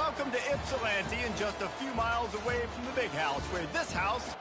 Welcome to Ypsilanti, and just a few miles away from the big house, where this house...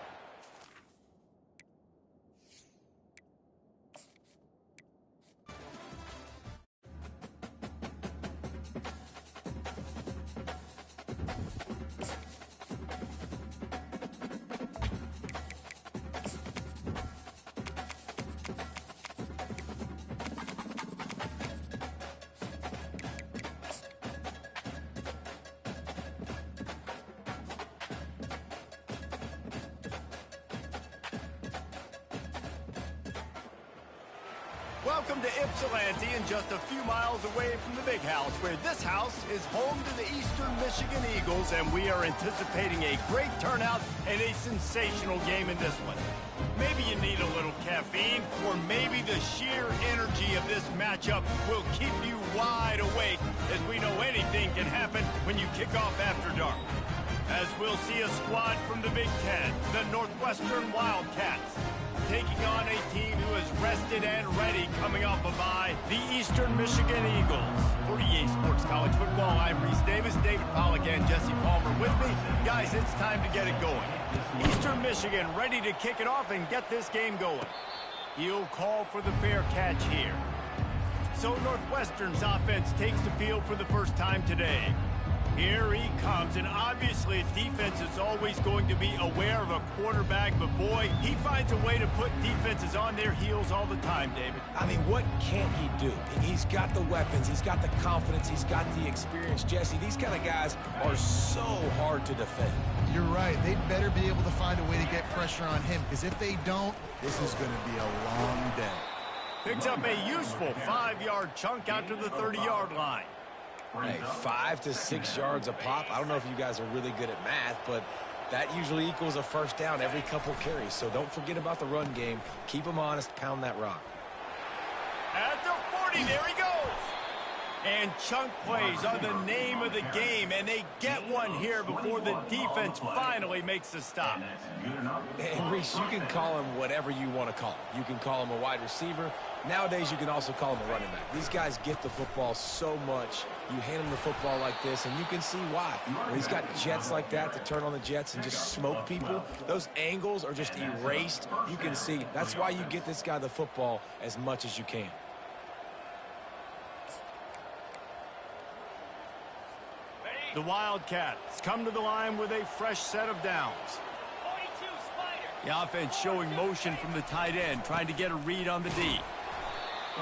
Welcome to Ypsilanti, and just a few miles away from the big house, where this house is home to the Eastern Michigan Eagles, and we are anticipating a great turnout and a sensational game in this one. Maybe you need a little caffeine, or maybe the sheer energy of this matchup will keep you wide awake, as we know anything can happen when you kick off after dark. As we'll see a squad from the Big Ten, the Northwestern Wildcats, taking on a team who is rested and ready coming off a bye, the Eastern Michigan Eagles. For EA Sports College Football, I'm Reese Davis, David Pollack, and Jesse Palmer with me. Guys, it's time to get it going. Eastern Michigan ready to kick it off and get this game going. He'll call for the fair catch here. So Northwestern's offense takes the field for the first time today. Here he comes, and obviously defense is always going to be aware of a quarterback, but boy, he finds a way to put defenses on their heels all the time, David. I mean, what can't he do? He's got the weapons, he's got the confidence, he's got the experience. Jesse, these kind of guys are so hard to defend. You're right. They better be able to find a way to get pressure on him, because if they don't, this is going to be a long day. Picks up a useful 5-yard chunk out to the 30-yard line. Hey, 5 to 6 yards a pop. I don't know if you guys are really good at math, but that usually equals a first down every couple carries. So don't forget about the run game. Keep them honest. Pound that rock. At the 40, there he goes. And chunk plays are the name of the game, and they get one here before the defense finally makes a stop. And Reese, you can call him whatever you want to call him. You can call him a wide receiver. Nowadays, you can also call him a running back. These guys get the football so much. You hand him the football like this, and you can see why. When he's got jets like that to turn on the jets and just smoke people, those angles are just erased. You can see that's why you get this guy the football as much as you can. The Wildcats come to the line with a fresh set of downs. The offense showing motion from the tight end, trying to get a read on the D.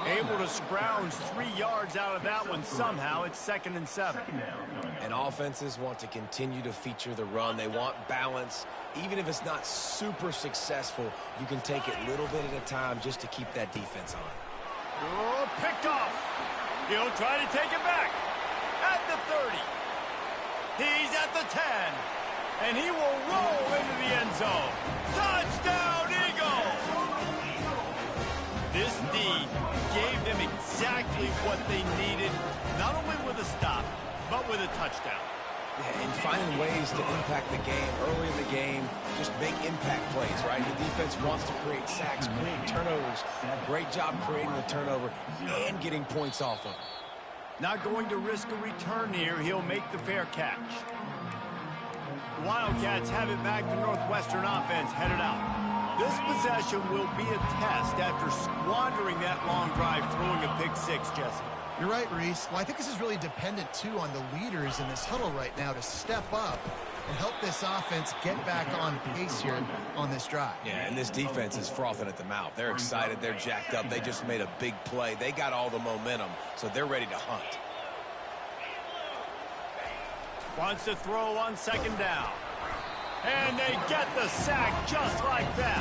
Able to scrounge 3 yards out of that one somehow. It's 2nd and 7. And offenses want to continue to feature the run. They want balance. Even if it's not super successful, you can take it little bit at a time just to keep that defense on. Oh, picked off. He'll try to take it back. At the 30. He's at the 10. And he will roll into the end zone. Touchdown, Eagles! This D gave them exactly what they needed, not only with a stop, but with a touchdown. Yeah, and finding ways to impact the game early in the game, just make impact plays, right? The defense wants to create sacks, create turnovers. Great job creating the turnover and getting points off of it. Not going to risk a return here. He'll make the fair catch. The Wildcats have it back. The Northwestern offense headed out. This possession will be a test after squandering that long drive, throwing a pick six, Jesse. You're right, Reese. Well, I think this is really dependent, too, on the leaders in this huddle right now to step up and help this offense get back on pace here on this drive. Yeah, and this defense is frothing at the mouth. They're excited. They're jacked up. They just made a big play. They got all the momentum, so they're ready to hunt. Wants to throw on 2nd down. And they get the sack just like that.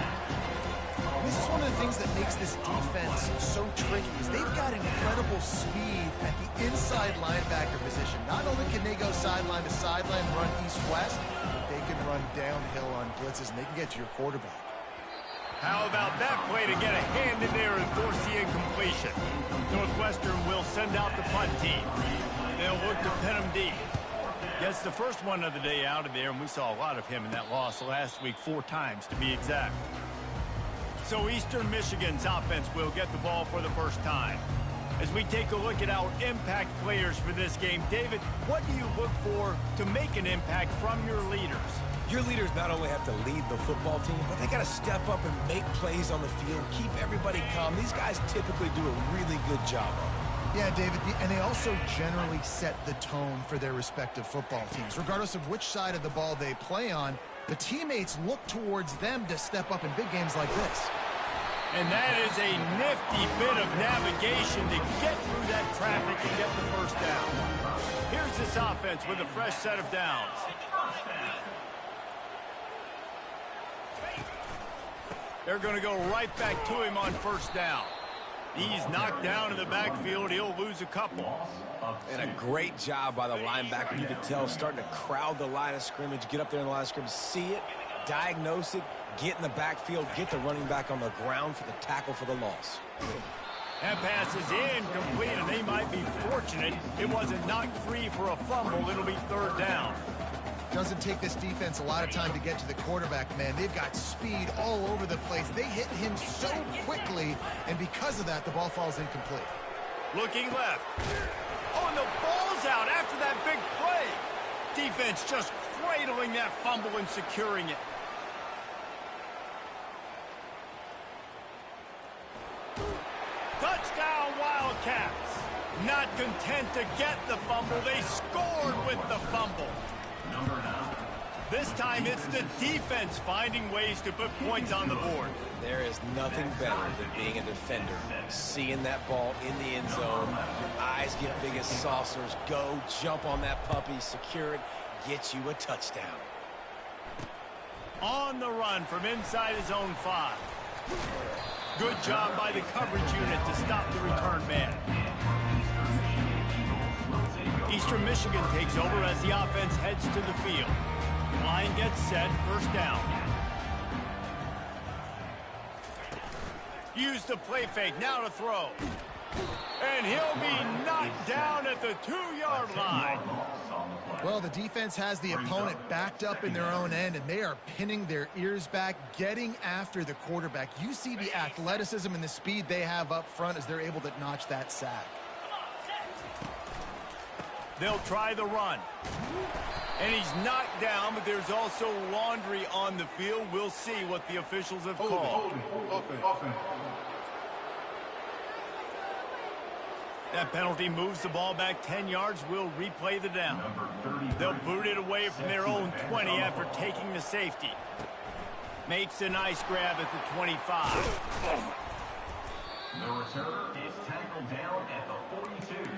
This is one of the things that makes this defense so tricky is they've got incredible speed at the inside linebacker position. Not only can they go sideline to sideline, run east-west, but they can run downhill on blitzes, and they can get to your quarterback. How about that play to get a hand in there and force the incompletion? Northwestern will send out the punt team. They'll look to pin him deep. Gets the first one of the day out of there, and we saw a lot of him in that loss last week, 4 times to be exact. So Eastern Michigan's offense will get the ball for the first time. As we take a look at our impact players for this game, David, what do you look for to make an impact from your leaders? Your leaders not only have to lead the football team, but they got to step up and make plays on the field, keep everybody calm. These guys typically do a really good job of it. Yeah, David, and they also generally set the tone for their respective football teams. Regardless of which side of the ball they play on, the teammates look towards them to step up in big games like this. And that is a nifty bit of navigation to get through that traffic and get the first down. Here's this offense with a fresh set of downs. They're going to go right back to him on first down. He's knocked down in the backfield. He'll lose a couple. And a great job by the linebacker. You can tell starting to crowd the line of scrimmage, get up there in the line of scrimmage, see it, diagnose it, get in the backfield, get the running back on the ground for the tackle for the loss. That pass is incomplete, and they might be fortunate it wasn't knocked free for a fumble. It'll be third down. Doesn't take this defense a lot of time to get to the quarterback, man. They've got speed all over the place. They hit him so quickly, and because of that, the ball falls incomplete. Looking left. Oh, and the ball's out after that big play. Defense just cradling that fumble and securing it. Touchdown, Wildcats. Not content to get the fumble, they scored with the fumble. This time it's the defense finding ways to put points on the board. There is nothing better than being a defender. Seeing that ball in the end zone, your eyes get big as saucers. Go, jump on that puppy, secure it, get you a touchdown. On the run from inside his own 5. Good job by the coverage unit to stop the return man. Eastern Michigan takes over as the offense heads to the field. Line gets set, first down. Use the play fake, now to throw. And he'll be knocked down at the 2-yard line. Well, the defense has the opponent backed up in their own end, and they are pinning their ears back, getting after the quarterback. You see the athleticism and the speed they have up front as they're able to notch that sack. They'll try the run. And he's knocked down, but there's also laundry on the field. We'll see what the officials have called. That penalty moves the ball back 10 yards. We'll replay the down. They'll boot it away from their own 20 after taking the safety. Makes a nice grab at the 25. The returner is tackled down at the 42.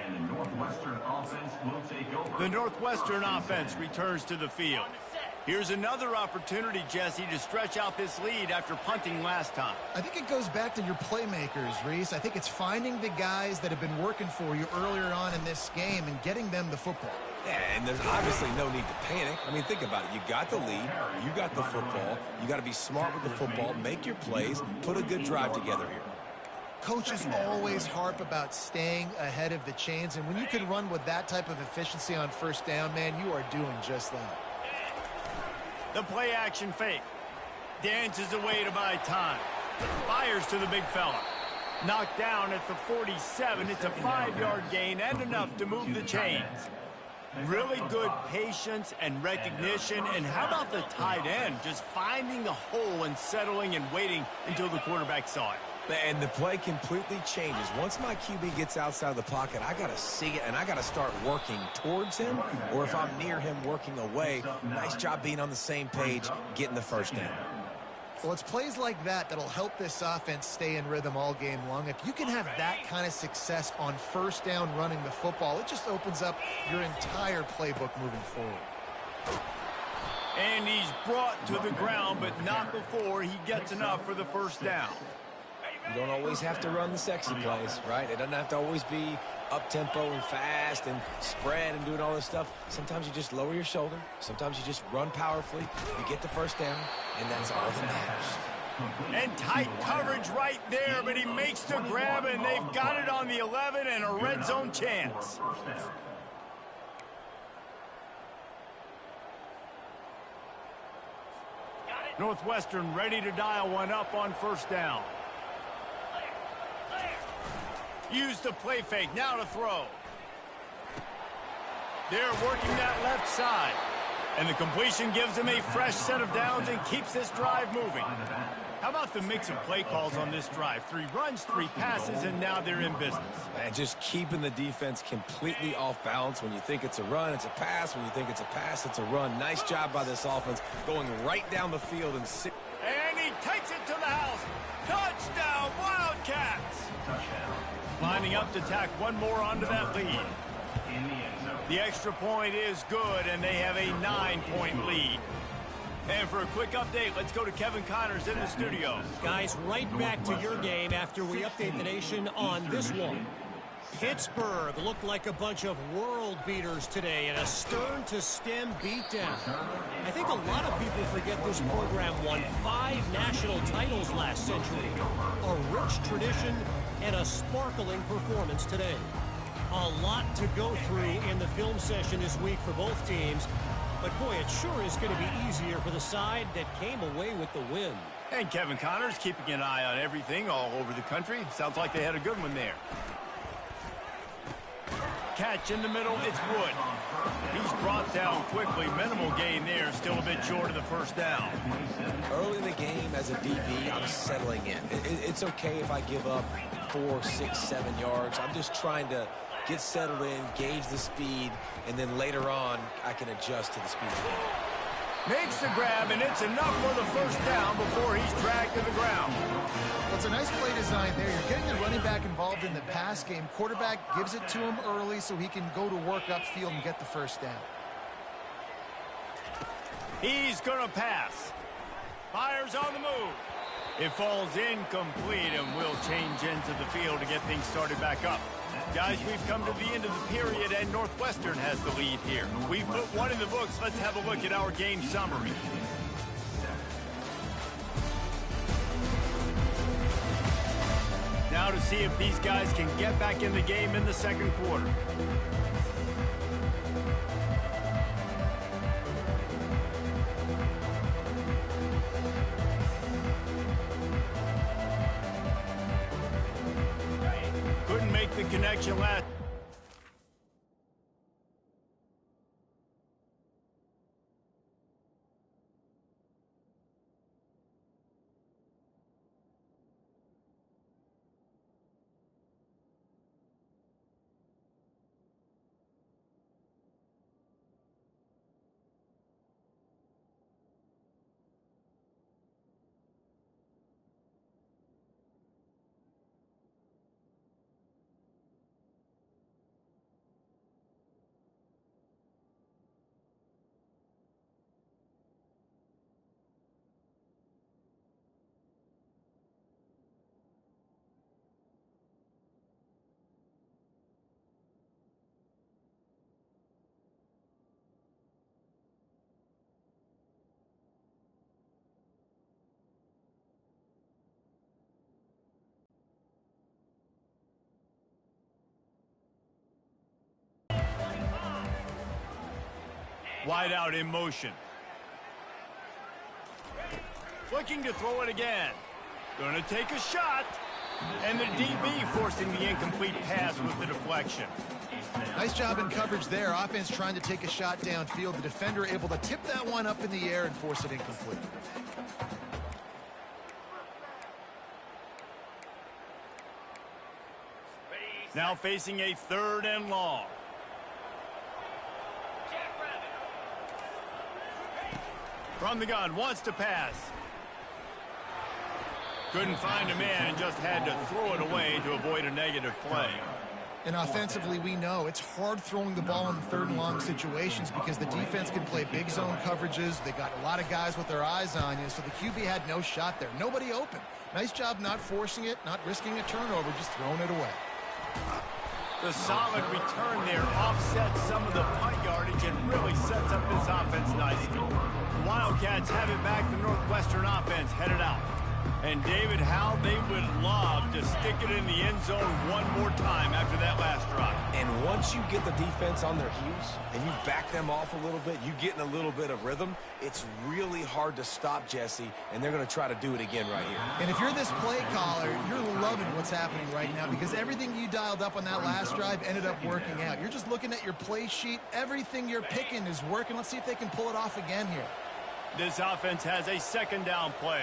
And the Northwestern offense will take over. The Northwestern offense returns to the field. Here's another opportunity, Jesse, to stretch out this lead after punting last time. I think it goes back to your playmakers, Reese. I think it's finding the guys that have been working for you earlier on in this game and getting them the football. Yeah, and there's obviously no need to panic. I mean, think about it. You got the lead. You got the football. You got to be smart with the football, make your plays, put a good drive together here. Coaches always harp about staying ahead of the chains, and when you can run with that type of efficiency on first down, man, you are doing just that. The play action fake. Dances away to buy time. Fires to the big fella. Knocked down at the 47. It's a 5-yard gain and enough to move the chains. Really good patience and recognition. And how about the tight end just finding the hole and settling and waiting until the quarterback saw it. And the play completely changes. Once my QB gets outside of the pocket, I got to see it, and I got to start working towards him, or if I'm near him, working away. Nice job being on the same page, getting the first down. Well, it's plays like that that'll help this offense stay in rhythm all game long. If you can have that kind of success on first down running the football, it just opens up your entire playbook moving forward. And he's brought to the ground, but not before he gets enough for the first down. You don't always have to run the sexy plays, right? It doesn't have to always be up-tempo and fast and spread and doing all this stuff. Sometimes you just lower your shoulder. Sometimes you just run powerfully. You get the first down, and that's all that matters. And tight coverage right there, but he makes the grab, and they've got it on the 11 and a red zone chance. Northwestern ready to dial one up on first down. Use the play fake, now to throw. They're working that left side. And the completion gives him a fresh set of downs and keeps this drive moving. How about the mix of play calls on this drive? 3 runs, 3 passes, and now they're in business. And just keeping the defense completely off balance. When you think it's a run, it's a pass. When you think it's a pass, it's a run. Nice job by this offense going right down the field. And he takes it to the house. Touchdown, Wildcats! Touchdown. Lining up to tack one more onto that lead. In the end zone. The extra point is good, and they have a 9-point lead. And for a quick update, let's go to Kevin Connors in the studio. Guys, right back to your game after we update the nation on this one. Pittsburgh looked like a bunch of world beaters today in a stern-to-stem beatdown. I think a lot of people forget this program won 5 national titles last century. A rich tradition and a sparkling performance today. A lot to go through in the film session this week for both teams. But, boy, it sure is going to be easier for the side that came away with the win. And Kevin Connors keeping an eye on everything all over the country. Sounds like they had a good one there. Catch in the middle, it's Wood. He's brought down quickly. Minimal gain there, still a bit short of the first down. early in the game as a DB, I'm settling in. It's okay if I give up 4, 6, 7 yards. I'm just trying to get settled in, gauge the speed, and then later on, I can adjust to the speed of the game. Makes the grab, and it's enough for the first down before he's dragged to the ground. Well, it's a nice play design there. You're getting the running back involved in the pass game. Quarterback gives it to him early so he can go to work upfield and get the first down. He's going to pass. Fires on the move. It falls incomplete, and we'll change into the field to get things started back up. Guys, we've come to the end of the period, and Northwestern has the lead here. We've put one in the books. Let's have a look at our game summary. Now to see if these guys can get back in the game in the second quarter. Couldn't make the connection last. Wide out in motion. Looking to throw it again. Going to take a shot. And the DB forcing the incomplete pass with the deflection. Nice job in coverage there. Offense trying to take a shot downfield. The defender able to tip that one up in the air and force it incomplete. Now facing a 3rd and long. From the gun, wants to pass. Couldn't find a man and just had to throw it away to avoid a negative play. And offensively, we know it's hard throwing the ball in 3rd and long situations because the defense can play big zone coverages. They got a lot of guys with their eyes on you, so the QB had no shot there. Nobody open. Nice job not forcing it, not risking a turnover, just throwing it away. The solid return there offsets some of the punt yardage and really sets up this offense nicely. The Wildcats have it back. The Northwestern offense headed out. And David, how they would love to stick it in the end zone one more time after that last drive. And once you get the defense on their heels and you back them off a little bit, you get in a little bit of rhythm, it's really hard to stop Jesse, and they're going to try to do it again right here. And if you're this play caller, you're loving what's happening right now because everything you dialed up on that last drive ended up working out. You're just looking at your play sheet. Everything you're picking is working. Let's see if they can pull it off again here. This offense has a second down play.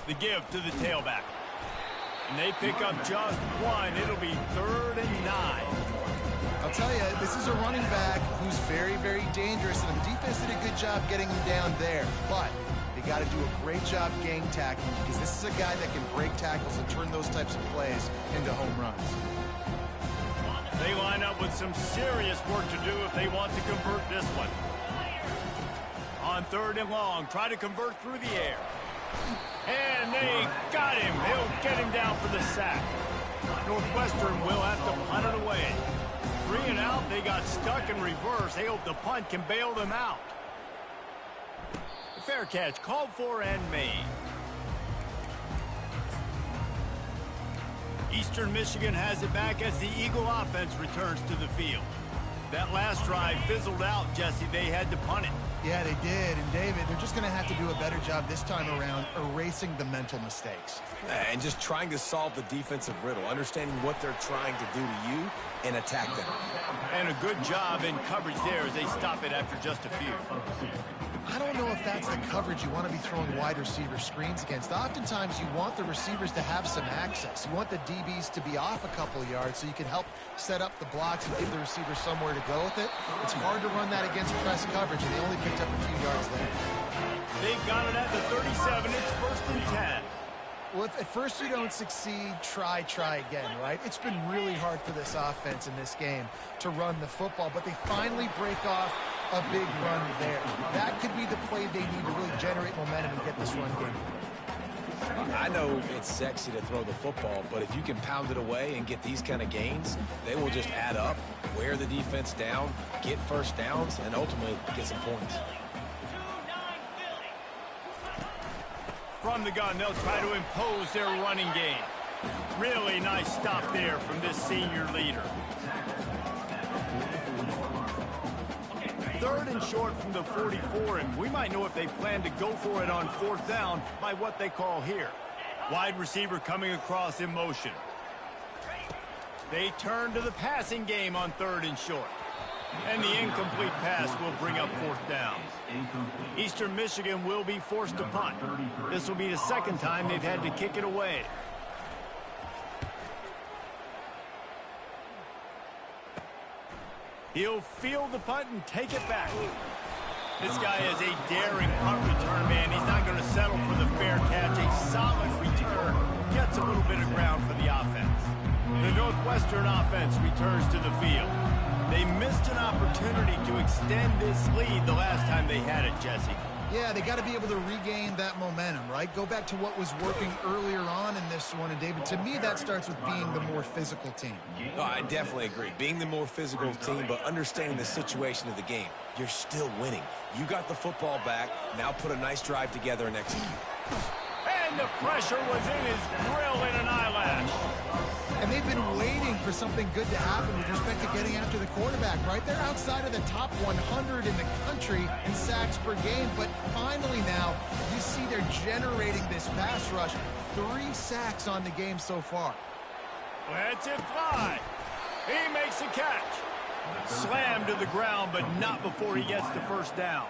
The give to the tailback. And they pick up just one. It'll be 3rd and 9. I'll tell you, this is a running back who's very, very dangerous, and the defense did a good job getting him down there. But they got to do a great job gang tackling because this is a guy that can break tackles and turn those types of plays into home runs. They line up with some serious work to do if they want to convert this one. On 3rd and long, try to convert through the air. And they got him. They'll get him down for the sack. Northwestern will have to punt it away. 3 and out. They got stuck in reverse. They hope the punt can bail them out. Fair catch called for and made. Eastern Michigan has it back as the Eagle offense returns to the field. That last drive fizzled out, Jesse. They had to punt it. Yeah, they did. And, David, they're just going to have to do a better job this time around erasing the mental mistakes. And just trying to solve the defensive riddle, understanding what they're trying to do to you and attack them. And a good job in coverage there as they stop it after just a few. I don't know if that's the coverage you want to be throwing wide receiver screens against. Oftentimes, you want the receivers to have some access. You want the DBs to be off a couple of yards so you can help set up the blocks and give the receiver somewhere to go with it. It's hard to run that against press coverage, and they only picked up a few yards there. They got it at the 37. It's 1st and 10. Well, if at first you don't succeed, try again, right? It's been really hard for this offense in this game to run the football, but they finally break off a big run there. That could be the play they need to really generate momentum and get this run game. I know it's sexy to throw the football, but if you can pound it away and get these kind of gains, they will just add up, wear the defense down, get first downs, and ultimately get some points. From the gun, they'll try to impose their running game. Really nice stop there from this senior leader. 3rd and short from the 44, and we might know if they plan to go for it on 4th down by what they call here. Wide receiver coming across in motion. They turn to the passing game on 3rd and short. And the incomplete pass will bring up 4th down. Eastern Michigan will be forced to punt. This will be the second time they've had to kick it away. He'll field the punt and take it back. This guy is a daring punt return man. He's not going to settle for the fair catch. A solid return gets a little bit of ground for the offense. The Northwestern offense returns to the field. They missed an opportunity to extend this lead the last time they had it, Jesse. Yeah, they got to be able to regain that momentum, right? Go back to what was working earlier on in this one. And, David, to me, that starts with being the more physical team. Oh, I definitely agree. Being the more physical team, but understanding the situation of the game. You're still winning. You got the football back. Now put a nice drive together and execute. And the pressure was in his grill in an eyelash. And they've been waiting for something good to happen with respect to getting after the quarterback, right? They're outside of the top 100 in the country in sacks per game, but finally now you see they're generating this pass rush. 3 sacks on the game so far. Lets it fly. He makes a catch. Slammed to the ground, but not before he gets the first down.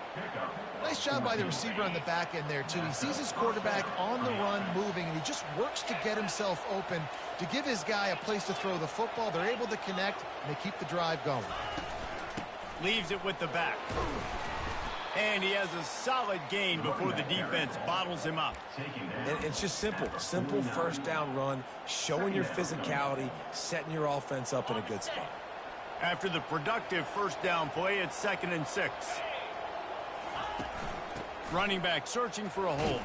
Nice job by the receiver on the back end there, too. He sees his quarterback on the run moving, and he just works to get himself open to give his guy a place to throw the football. They're able to connect, and they keep the drive going. Leaves it with the back. And he has a solid gain before the defense bottles him up. And it's just simple. Simple first down run, showing your physicality, setting your offense up in a good spot. After the productive first down play, it's 2nd and 6. Running back searching for a hole.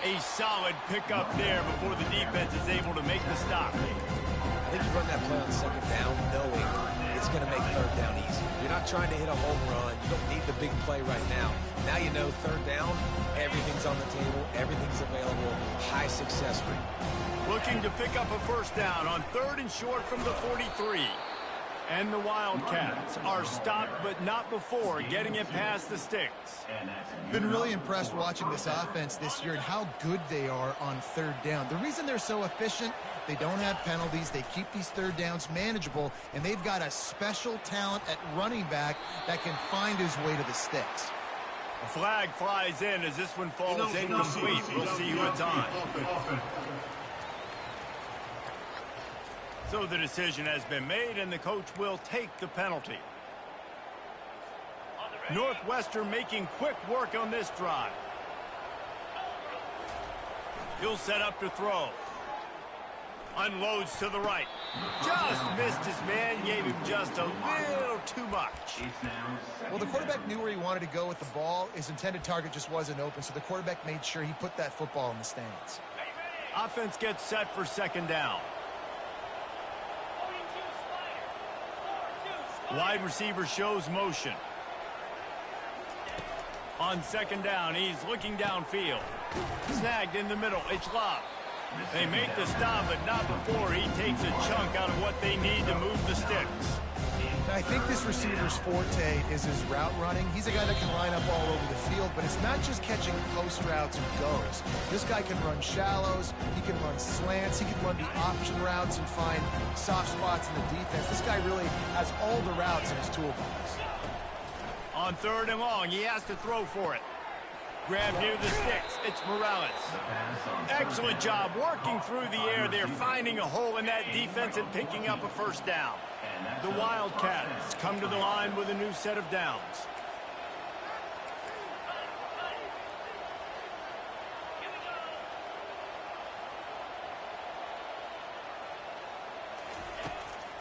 A solid pickup there before the defense is able to make the stop. I think you run that play on 2nd down knowing it's That's going to make third down easy. You're not trying to hit a home run. You don't need the big play right now. Now you know third down, everything's on the table, everything's available, high success rate. Looking to pick up a first down on 3rd and short from the 43. And the Wildcats are stopped, but not before getting it past the sticks. Been really impressed watching this offense this year and how good they are on 3rd down. The reason they're so efficient, they don't have penalties, they keep these 3rd downs manageable, and they've got a special talent at running back that can find his way to the sticks. A flag flies in as this one falls incomplete. We'll see who it's on. So the decision has been made, and the coach will take the penalty. Northwestern making quick work on this drive. He'll set up to throw. Unloads to the right. Just missed his man, gave him just a little too much. Well, the quarterback knew where he wanted to go with the ball. His intended target just wasn't open, so the quarterback made sure he put that football in the stands. Offense gets set for 2nd down. Wide receiver shows motion. On 2nd down, he's looking downfield. Snagged in the middle. It's Love. They make the stop, but not before he takes a chunk out of what they need to move the sticks. I think this receiver's forte is his route running. He's a guy that can line up all over the field, but it's not just catching post routes and goes. This guy can run shallows, he can run slants, he can run the option routes and find soft spots in the defense. This guy really has all the routes in his toolbox. On 3rd and long, he has to throw for it. Grab near the sticks. It's Morales. Excellent job working through the air. They're finding a hole in that defense and picking up a first down. The Wildcats come to the line with a new set of downs.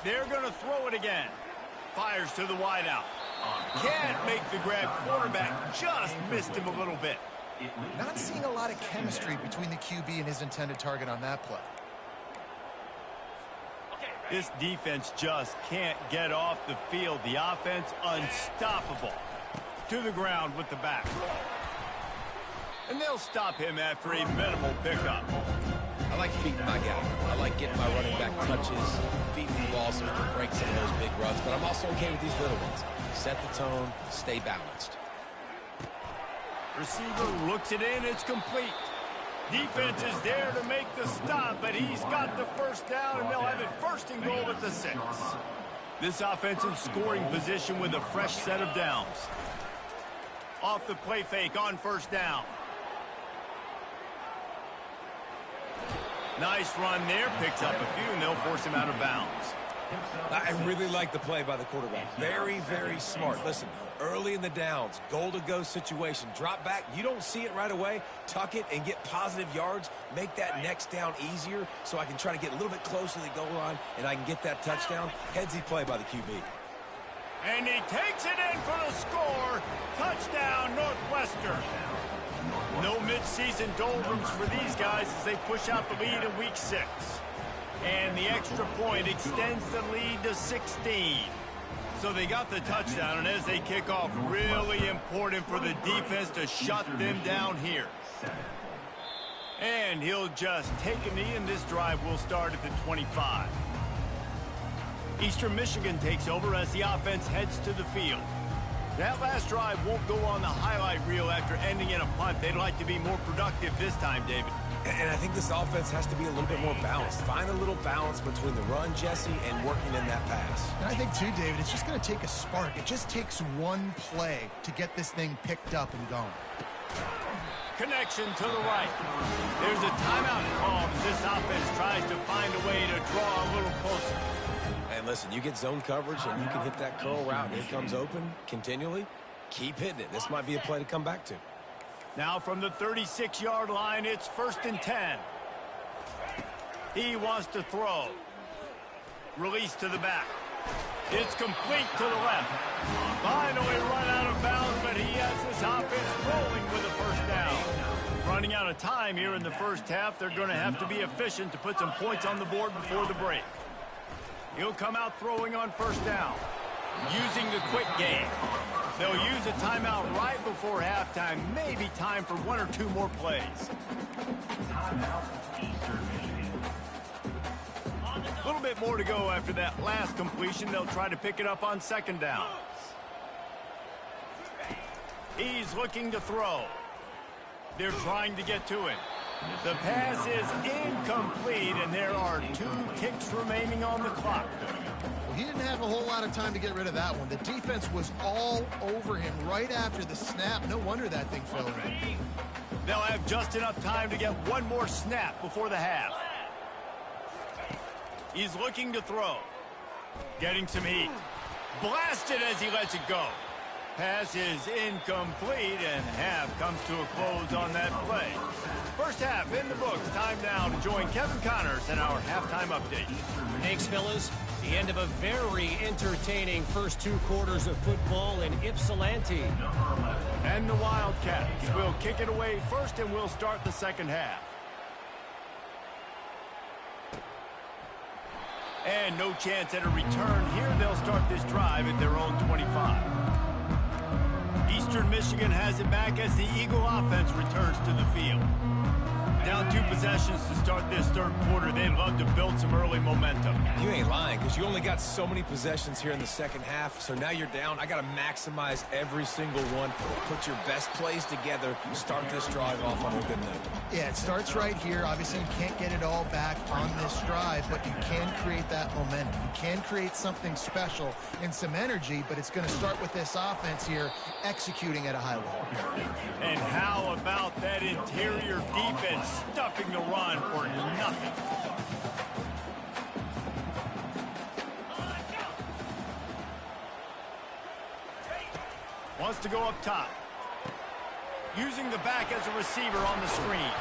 They're going to throw it again. Fires to the wideout. Can't make the grab. Quarterback just missed him a little bit. Not seeing a lot of chemistry between the QB and his intended target on that play. This defense just can't get off the field. The offense unstoppable. To the ground with the back. And they'll stop him after a minimal pickup. I like feeding my guy. I like getting my running back touches, feeding the ball so he can break some of those big runs. But I'm also okay with these little ones. Set the tone, stay balanced. Receiver looks it in, it's complete. Defense is there to make the stop, but he's got the first down, and they'll have it 1st and goal at the 6. This offensive scoring position with a fresh set of downs. Off the play fake on 1st down. Nice run there, picks up a few, and they'll force him out of bounds. I really like the play by the quarterback. Very, very smart. Listen, early in the downs, goal-to-go situation. Drop back. You don't see it right away. Tuck it and get positive yards. Make that next down easier so I can try to get a little bit closer to the goal line and I can get that touchdown. Headsy play by the QB. And he takes it in for the score. Touchdown, Northwestern. No midseason doldrums for these guys as they push out the lead in week 6. And the extra point extends the lead to 16. So they got the touchdown, and as they kick off, really important for the defense to shut them down here. And he'll just take a knee, and this drive will start at the 25. Eastern Michigan takes over as the offense heads to the field. That last drive won't go on the highlight reel after ending in a punt. They'd like to be more productive this time, David. And I think this offense has to be a little bit more balanced. Find a little balance between the run, Jesse, and working in that pass. And I think, too, David, it's just going to take a spark. It just takes one play to get this thing picked up and going. Connection to the right. There's a timeout called as this offense tries to find a way to draw a little closer. And listen, you get zone coverage and you can hit that curl route and it comes open continually. Keep hitting it. This might be a play to come back to. Now from the 36-yard line, it's 1st and 10. He wants to throw. Release to the back. It's complete to the left. Finally run out of bounds, but he has this offense rolling with a first down. Running out of time here in the first half. They're going to have to be efficient to put some points on the board before the break. He'll come out throwing on first down. Using the quick game. They'll use a timeout right before halftime. Maybe time for one or two more plays. Timeout, Eastern Michigan. A little bit more to go after that last completion. They'll try to pick it up on second down. He's looking to throw. They're trying to get to him. The pass is incomplete, and there are 2 ticks remaining on the clock. Well, he didn't have a whole lot of time to get rid of that one. The defense was all over him right after the snap. No wonder that thing fell in. They'll have just enough time to get one more snap before the half. He's looking to throw. Getting some heat. Blasted as he lets it go. Pass is incomplete, and half comes to a close on that play. First half in the books. Time now to join Kevin Connors in our halftime update. Thanks, fellas. The end of a very entertaining first 2 quarters of football in Ypsilanti. And the Wildcats will kick it away first, and we'll start the second half. And no chance at a return here. They'll start this drive at their own 25. Eastern Michigan has it back as the Eagle offense returns to the field. Down 2 possessions to start this third quarter. They'd love to build some early momentum. You ain't lying, because you only got so many possessions here in the second half, so now you're down. I got to maximize every single one. Put your best plays together. Start this drive off on a good note. Yeah, it starts right here. Obviously, you can't get it all back on this drive, but you can create that momentum. You can create something special and some energy, but it's going to start with this offense here executing at a high level. And how about that interior defense stuffing the run for nothing? Wants to go up top. Using the back as a receiver on the screen.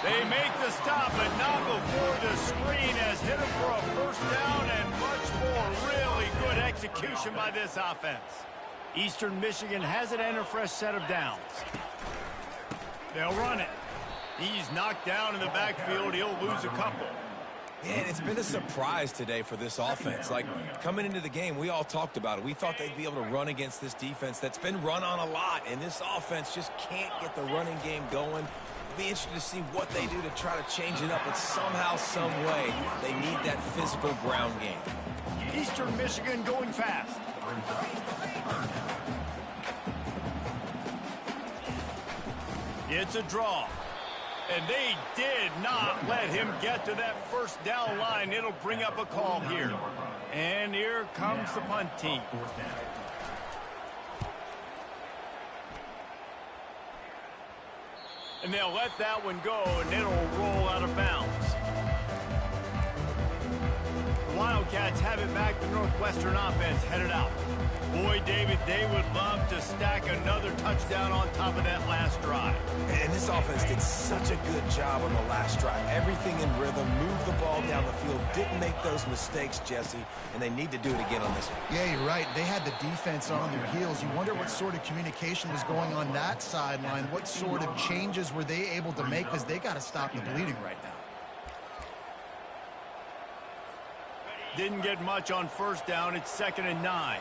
They make the stop, but not before the screen has hit him for a first down, and much more really good execution by this offense. Eastern Michigan has it and a fresh set of downs. They'll run it. He's knocked down in the backfield. He'll lose a couple. Man, it's been a surprise today for this offense. Like, coming into the game, we all talked about it. We thought they'd be able to run against this defense that's been run on a lot, and this offense just can't get the running game going. It'll be interesting to see what they do to try to change it up, but somehow, some way, they need that physical ground game. Eastern Michigan going fast. It's a draw. And they did not let him get to that first down line. It'll bring up a call here. And here comes the punt team. And they'll let that one go, and it'll roll out of bounds. The Wildcats have it back. The Northwestern offense headed out. Boy, David, they would love to stack another touchdown on top of that last drive. And this offense did such a good job on the last drive. Everything in rhythm, moved the ball down the field, didn't make those mistakes, Jesse, and they need to do it again on this one. Yeah, you're right. They had the defense on their heels. You wonder what sort of communication was going on that sideline. What sort of changes were they able to make, because they got to stop the bleeding right now. Didn't get much on first down. It's 2nd and 9.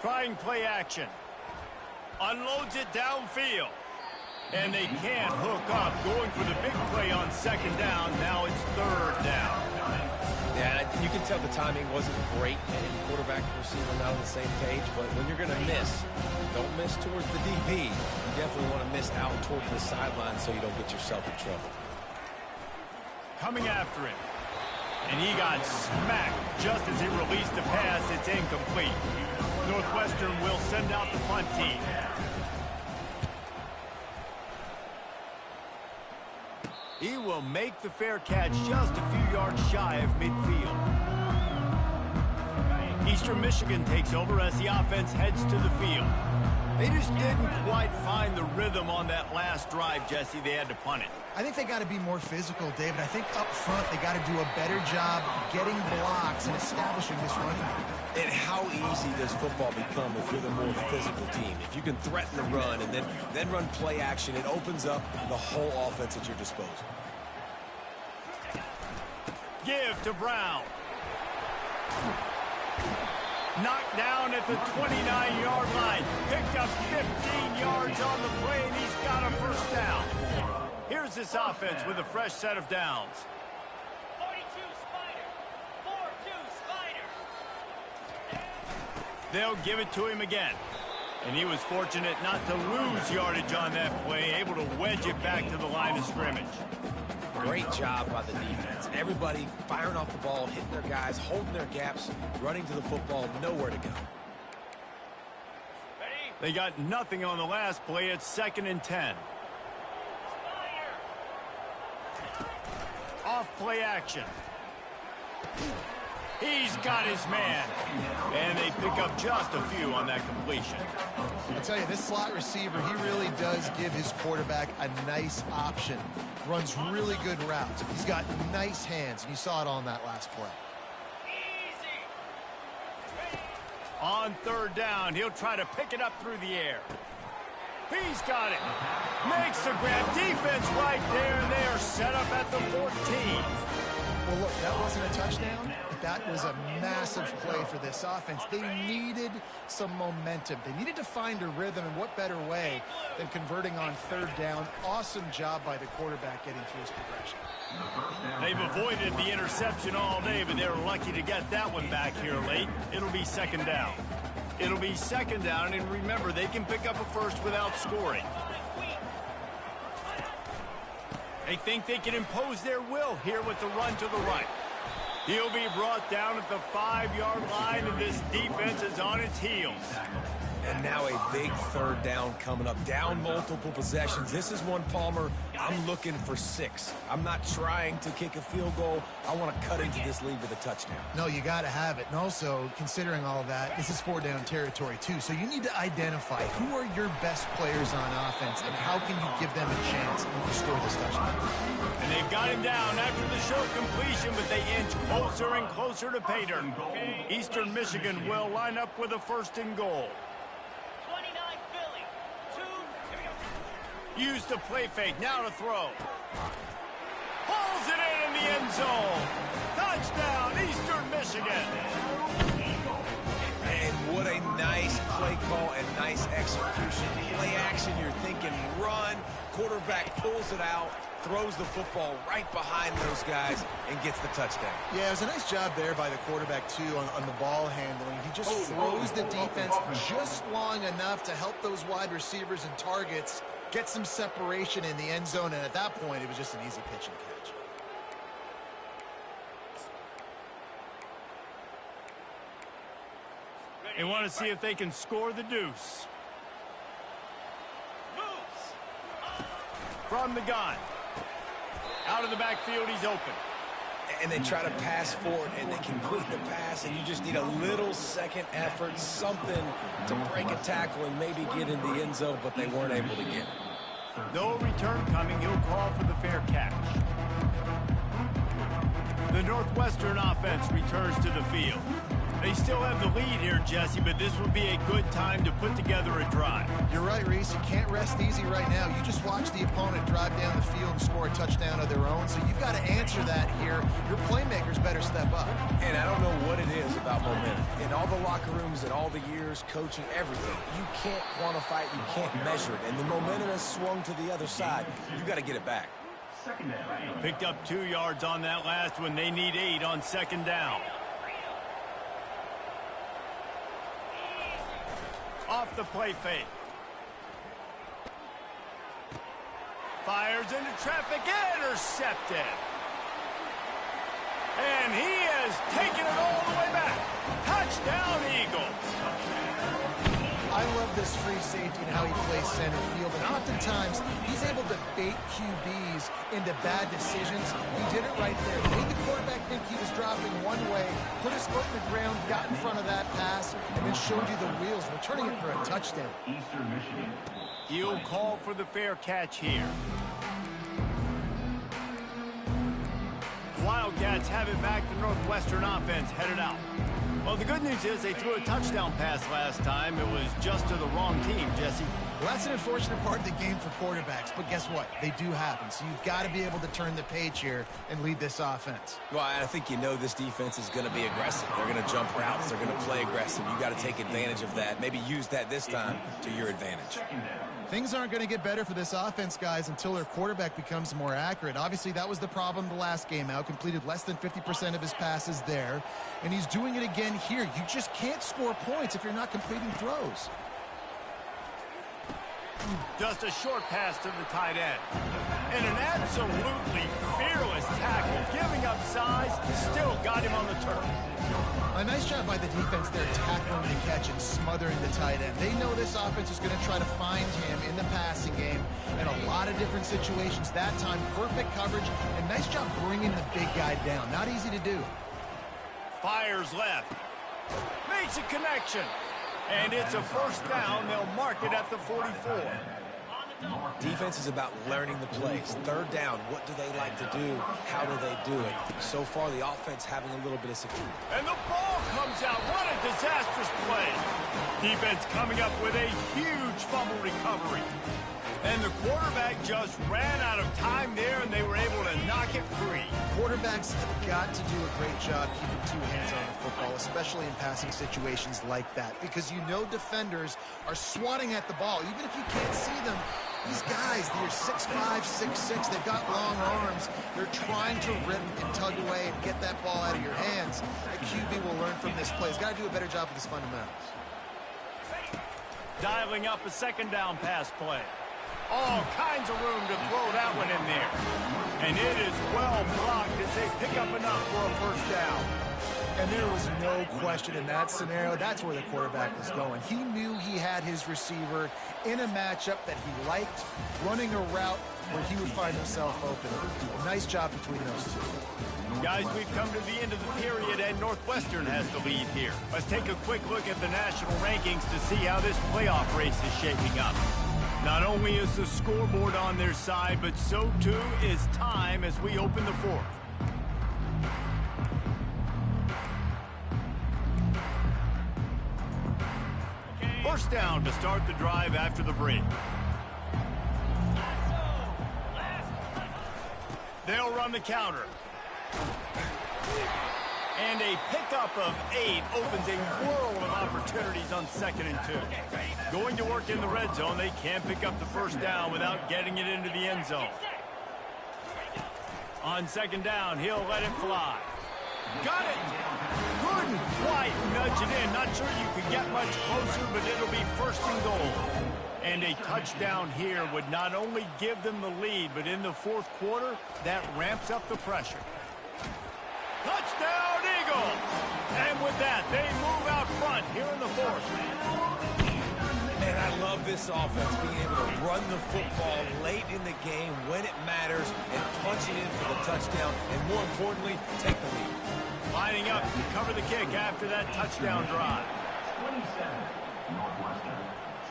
Trying play action. Unloads it downfield. And they can't hook up. Going for the big play on 2nd down. Now it's 3rd down. Yeah, you can tell the timing wasn't great, and quarterback and receiver not on the same page, but when you're going to miss, don't miss towards the DB. You definitely want to miss out towards the sideline so you don't get yourself in trouble. Coming after him. And he got smacked just as he released the pass. It's incomplete. Northwestern will send out the punt team. He will make the fair catch just a few yards shy of midfield. Eastern Michigan takes over as the offense heads to the field. They just didn't quite find the rhythm on that last drive, Jesse. They had to punt it. I think they got to be more physical, David. I think up front they got to do a better job getting blocks and establishing this run. And how easy does football become if you're the more physical team? If you can threaten the run and then run play action, it opens up the whole offense at your disposal. give to Brown. Knocked down at the 29-yard line. Picked up 15 yards on the play, and he's got a first down. Here's this offense with a fresh set of downs. 42 Spider. 4-2 Spider. They'll give it to him again. And he was fortunate not to lose yardage on that play, able to wedge it back to the line of scrimmage. Great job by the defense. Everybody firing off the ball, hitting their guys, holding their gaps, running to the football, nowhere to go. Ready? They got nothing on the last play. It's 2nd and 10. Off play action. He's got his man. And they pick up just a few on that completion. I tell you, this slot receiver, he really does give his quarterback a nice option. Runs really good routes. He's got nice hands, and you saw it on that last play. On 3rd down, he'll try to pick it up through the air. He's got it. Makes the grab. Defense right there, and they are set up at the 14. Well, look, that wasn't a touchdown. That was a massive play for this offense. They needed some momentum. They needed to find a rhythm, and what better way than converting on 3rd down. Awesome job by the quarterback getting through his progression. They've avoided the interception all day, but they were lucky to get that one back here late. It'll be 2nd down. It'll be 2nd down, and remember, they can pick up a first without scoring. They think they can impose their will here with the run to the right. He'll be brought down at the 5-yard line, and this defense is on its heels. And now a big 3rd down coming up. Down multiple possessions. This is one, Palmer, I'm looking for 6. I'm not trying to kick a field goal. I want to cut into this lead with a touchdown. No, you got to have it. And also, considering all of that, this is 4-down territory, too. So you need to identify who are your best players on offense and how can you give them a chance to score this touchdown. And they've got him down after the short completion, but they inch closer and closer to pay dirt. Eastern Michigan will line up with a 1st and goal. 29 Philly. 2. Here we go. Use the play fake. Now to throw. Pulls it in the end zone. Touchdown, Eastern Michigan. And what a nice play call and nice execution. Play action, you're thinking run. Quarterback pulls it out, throws the football right behind those guys, and gets the touchdown. Yeah, it was a nice job there by the quarterback, too, on the ball handling. He just throws the defense just long enough to help those wide receivers and targets get some separation in the end zone, and at that point, it was just an easy pitch and catch. They want to see if they can score the deuce. From the gun. Out of the backfield, he's open. And they try to pass forward, and they complete the pass, and you just need a little second effort, something to break a tackle and maybe get in the end zone, but they weren't able to get it. No return coming. He'll call for the fair catch. The Northwestern offense returns to the field. They still have the lead here, Jesse, but this would be a good time to put together a drive. You're right, Reese. You can't rest easy right now. You just watch the opponent drive down the field and score a touchdown of their own, so you've got to answer that here. Your playmakers better step up. And I don't know what it is about momentum. In all the locker rooms and all the years, coaching, everything, you can't quantify it, you can't measure it. And the momentum has swung to the other side. You got to get it back. Picked up 2 yards on that last one. They need 8 on 2nd down. Off the play fake. Fires into traffic, intercepted. And he has taken it all the way back. Touchdown, Eagles. I love this free safety and how he plays center field, and oftentimes he's able to bait QBs into bad decisions. He did it right there. He made the quarterback think he was dropping one way, put his foot in the ground, got in front of that pass, and then showed you the wheels, returning it for a touchdown. Eastern Michigan. He'll call for the fair catch here. The Wildcats have it back. The Northwestern offense headed out. Well, the good news is they threw a touchdown pass last time. It was just to the wrong team, Jesse. Well, that's an unfortunate part of the game for quarterbacks, but guess what? They do happen. So you've got to be able to turn the page here and lead this offense. Well, I think you know this defense is going to be aggressive. They're going to jump routes. They're going to play aggressive. You got to take advantage of that. Maybe use that this time to your advantage. Things aren't going to get better for this offense, guys, until their quarterback becomes more accurate. Obviously, that was the problem the last game out. Completed less than 50% of his passes there, and he's doing it again here. You just can't score points if you're not completing throws. Just a short pass to the tight end. And an absolutely fearless tackle, giving up size, still got him on the turf. A nice job by the defense there, tackling the catch and smothering the tight end. They know this offense is going to try to find him in the passing game in a lot of different situations. That time, perfect coverage, and nice job bringing the big guy down. Not easy to do. Fires left. Makes a connection. And it's a first down. They'll mark it at the 44. Defense is about learning the plays. Third down, what do they like to do? How do they do it? So far, the offense having a little bit of success. And the ball comes out. What a disastrous play. Defense coming up with a huge fumble recovery. And the quarterback just ran out of time there, and they were able to knock it free. Quarterbacks have got to do a great job keeping two hands on the football, especially in passing situations like that, because you know defenders are swatting at the ball. Even if you can't see them, these guys, they're 6'5", 6'6", they've got long arms. They're trying to rip and tug away and get that ball out of your hands. A QB will learn from this play. He's got to do a better job with his fundamentals. Dialing up a second down pass play. All kinds of room to throw that one in there. And it is well blocked as they pick up enough for a first down. And there was no question in that scenario. That's where the quarterback was going. He knew he had his receiver in a matchup that he liked, running a route where he would find himself open. A nice job between those two. Guys, we've come to the end of the period, and Northwestern has the lead here. Let's take a quick look at the national rankings to see how this playoff race is shaping up. Not only is the scoreboard on their side, but so too is time as we open the fourth. First down to start the drive after the break. They'll run the counter. And a pickup of 8 opens a whirl of opportunities on 2nd and 2. Going to work in the red zone, they can't pick up the first down without getting it into the end zone. On 2nd down, he'll let it fly. Got it! Couldn't quite nudge it in. Not sure you could get much closer, but it'll be 1st and goal. And a touchdown here would not only give them the lead, but in the 4th quarter, that ramps up the pressure. Touchdown, Eagle! And with that, they move out front here in the 4th. And I love this offense, being able to run the football late in the game when it matters and punch it in for the touchdown, and more importantly, take the lead. Lining up to cover the kick after that touchdown drive. 27, Northwestern,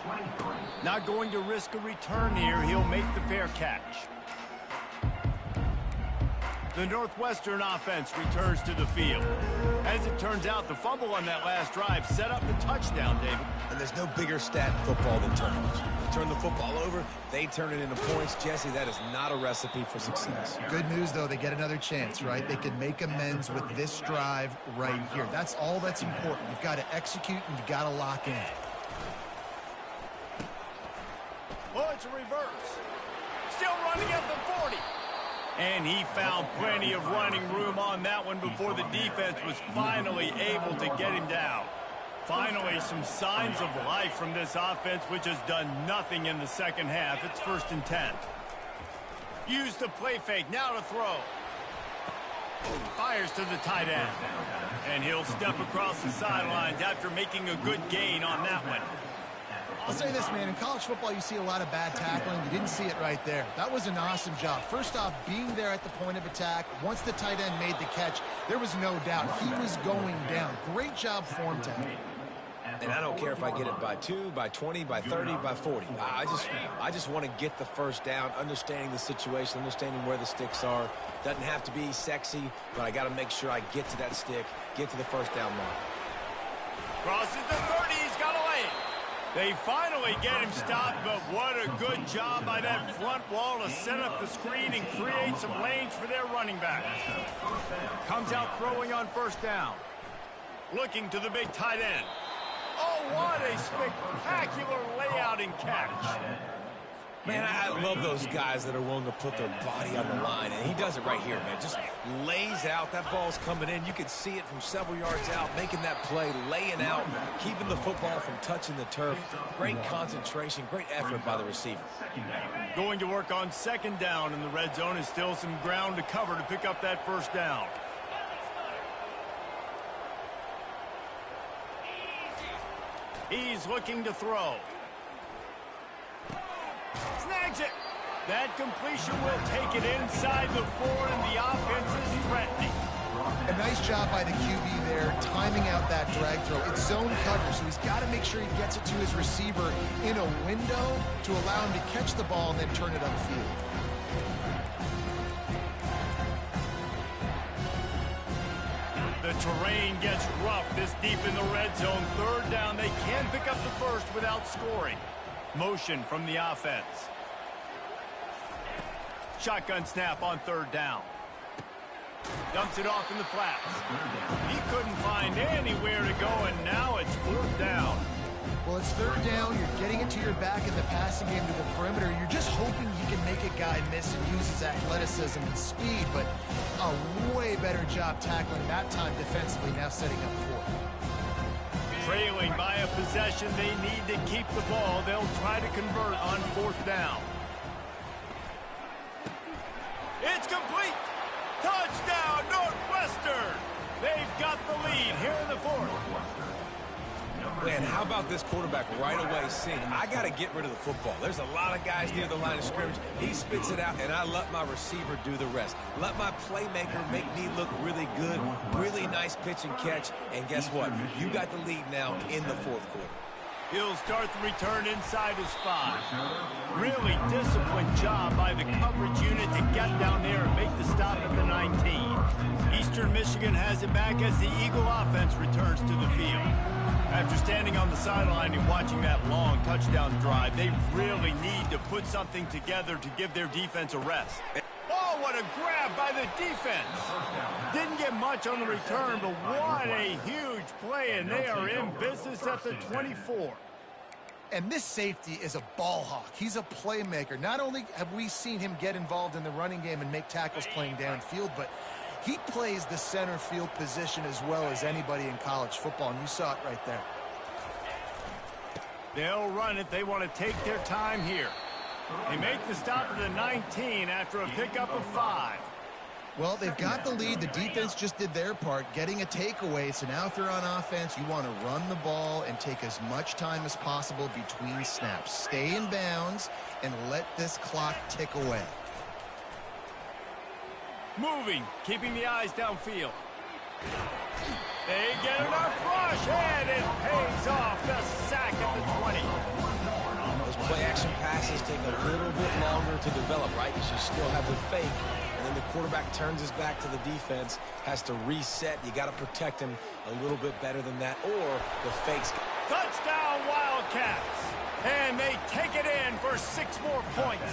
23. Not going to risk a return here. He'll make the fair catch. The Northwestern offense returns to the field. As it turns out, the fumble on that last drive set up the touchdown, David. And there's no bigger stat in football than turnovers. You turn the football over, they turn it into points. Jesse, that is not a recipe for success. Good news, though, they get another chance, right? They can make amends with this drive right here. That's all that's important. You've got to execute and you've got to lock in. Oh, it's a reverse. Still running at the 40. And he found plenty of running room on that one before the defense was finally able to get him down. Finally, some signs of life from this offense, which has done nothing in the second half. It's 1st and 10. Use the play fake, now to throw. Fires to the tight end. And he'll step across the sidelines after making a good gain on that one. I'll say this, man, in college football you see a lot of bad tackling. You didn't see it right there. That was an awesome job. First off, being there at the point of attack. Once the tight end made the catch, there was no doubt he was going down. Great job form tackling. And I don't care if I get it by 2, by 20, by 30, by 40. I just want to get the first down, understanding the situation, understanding where the sticks are. Doesn't have to be sexy, but I got to make sure I get to that stick, get to the first down mark. Crosses the 30, he's got a lane. They finally get him stopped, but what a good job by that front wall to set up the screen and create some lanes for their running back. Comes out throwing on first down. Looking to the big tight end. Oh, what a spectacular layout and catch. Man, I love those guys that are willing to put their body on the line, and he does it right here, man. Just lays out. That ball's coming in. You can see it from several yards out, making that play, laying out, keeping the football from touching the turf. Great concentration, great effort by the receiver. Going to work on second down in the red zone. Is still some ground to cover to pick up that first down. He's looking to throw. Snags it. That completion will take it inside the 4, and the offense is threatening. A nice job by the QB there, timing out that drag throw. It's zone cover, so he's got to make sure he gets it to his receiver in a window to allow him to catch the ball and then turn it upfield. The terrain gets rough this deep in the red zone. Third down, they can pick up the first without scoring. Motion from the offense. Shotgun snap on third down. Dumps it off in the flats. He couldn't find anywhere to go, and now it's fourth down. Well, it's third down. You're getting it to your back in the passing game to the perimeter. You're just hoping he can make a guy miss and use his athleticism and speed, but a way better job tackling that time defensively, now setting up fourth. Trailing by a possession, they need to keep the ball. They'll try to convert on fourth down. It's complete. Touchdown, Northwestern. They've got the lead here in the fourth. Man, how about this quarterback right away seeing, I got to get rid of the football. There's a lot of guys near the line of scrimmage. He spits it out, and I let my receiver do the rest. Let my playmaker make me look really good, really nice pitch and catch. And guess what? You got the lead now in the fourth quarter. He'll start the return inside his 5. Really disciplined job by the coverage unit to get down there and make the stop at the 19. Eastern Michigan has it back as the Eagle offense returns to the field. After standing on the sideline and watching that long touchdown drive, they really need to put something together to give their defense a rest. Oh, what a grab by the defense. Didn't get much on the return, but what a huge play, and they are in business at the 24. And this safety is a ball hawk. He's a playmaker. Not only have we seen him get involved in the running game and make tackles playing downfield, but he plays the center field position as well as anybody in college football, and you saw it right there. They'll run it. They want to take their time here. They make the stop at the 19 after a pickup of 5. Well, they've got the lead. The defense just did their part, getting a takeaway. So now if they're on offense, you want to run the ball and take as much time as possible between snaps. Stay in bounds and let this clock tick away. Moving, keeping the eyes downfield. They get enough rush, and it pays off. The sack at the 20. Those play-action passes take a little bit longer to develop, right? Because you still have the fake, and then the quarterback turns his back to the defense, has to reset. You got to protect him a little bit better than that, or the fakes. Touchdown, Wildcats. And they take it in for 6 more points.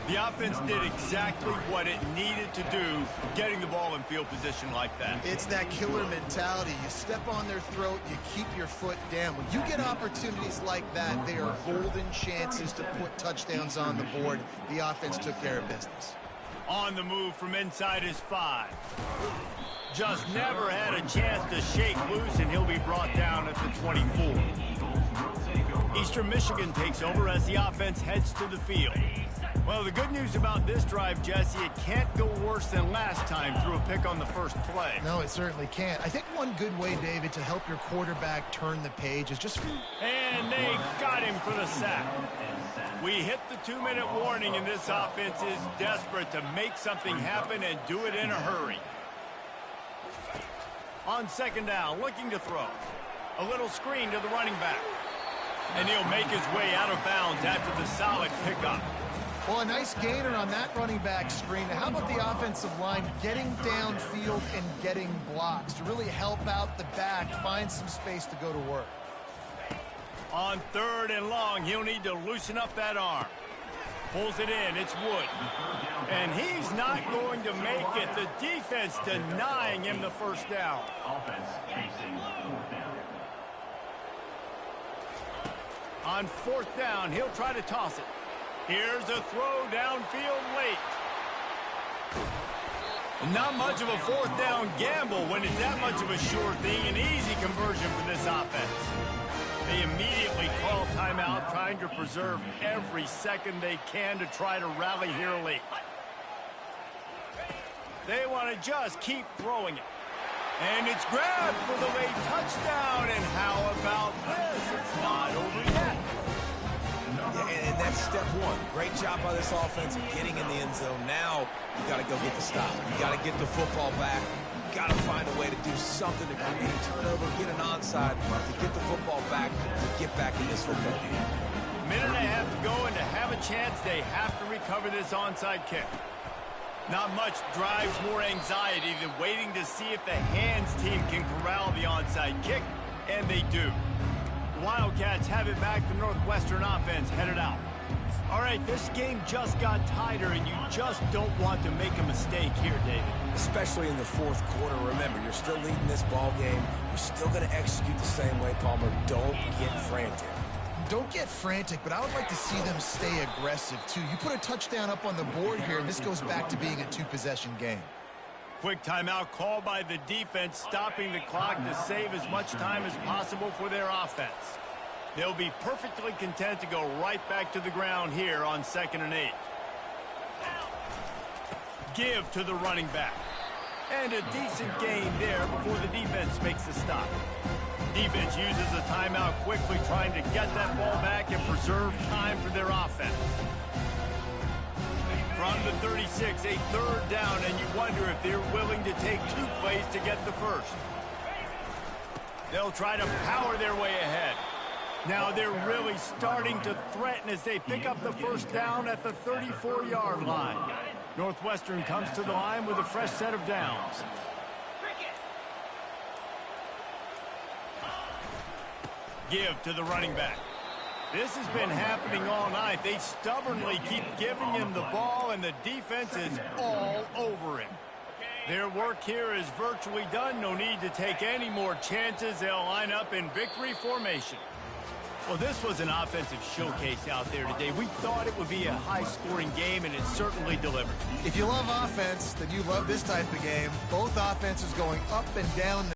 The offense did exactly what it needed to do, getting the ball in field position like that. It's that killer mentality. You step on their throat, you keep your foot down. When you get opportunities like that, they are golden chances to put touchdowns on the board. The offense took care of business. On the move from inside his 5. Just never had a chance to shake loose, and he'll be brought down at the 24. Eastern Michigan takes over as the offense heads to the field. Well, the good news about this drive, Jesse, it can't go worse than last time through a pick on the first play. No, it certainly can't. I think one good way, David, to help your quarterback turn the page is just... And they got him for the sack. We hit the 2-minute warning, and this offense is desperate to make something happen and do it in a hurry. On second down, looking to throw. A little screen to the running back. And he'll make his way out of bounds after the solid pickup. Well, a nice gainer on that running back screen. How about the offensive line getting downfield and getting blocks to really help out the back, find some space to go to work? On 3rd and long, he'll need to loosen up that arm. Pulls it in. It's Wood. And he's not going to make it. The defense denying him the first down. Offense chasing 4th down. On 4th down, he'll try to toss it. Here's a throw downfield late. Not much of a 4th down gamble when it's that much of a sure thing. An easy conversion for this offense. They immediately call timeout, trying to preserve every second they can to try to rally here late. They want to just keep throwing it. And it's grabbed for the late touchdown. And how about this? It's not over yet. Yeah, and that's step one. Great job by this offense of getting in the end zone. Now you got to go get the stop. You got to get the football back. You got to find a way to do something to create a turnover, get an onside, to get the football back, to get back in this football game. Minute and a half to go, and to have a chance, they have to recover this onside kick. Not much drives more anxiety than waiting to see if the hands team can corral the onside kick, and they do. The Wildcats have it back. The Northwestern offense headed out. All right, this game just got tighter, and you just don't want to make a mistake here, David. Especially in the 4th quarter. Remember, you're still leading this ball game. You're still going to execute the same way, Palmer. Don't get frantic. Don't get frantic, but I would like to see them stay aggressive, too. You put a touchdown up on the board here, and this goes back to being a 2-possession game. Quick timeout call by the defense, stopping the clock to save as much time as possible for their offense. They'll be perfectly content to go right back to the ground here on 2nd and 8. Give to the running back. And a decent gain there before the defense makes the stop. Defense uses a timeout quickly, trying to get that ball back and preserve time for their offense. From the 36, a 3rd down, and you wonder if they're willing to take 2 plays to get the first. They'll try to power their way ahead. Now they're really starting to threaten as they pick up the first down at the 34-yard line. Northwestern comes to the line with a fresh set of downs. Give to the running back. This has been happening all night. They stubbornly keep giving him the ball, and the defense is all over him. Their work here is virtually done. No need to take any more chances. They'll line up in victory formation. Well, this was an offensive showcase out there today. We thought it would be a high-scoring game, and it certainly delivered. If you love offense, then you love this type of game. Both offenses going up and down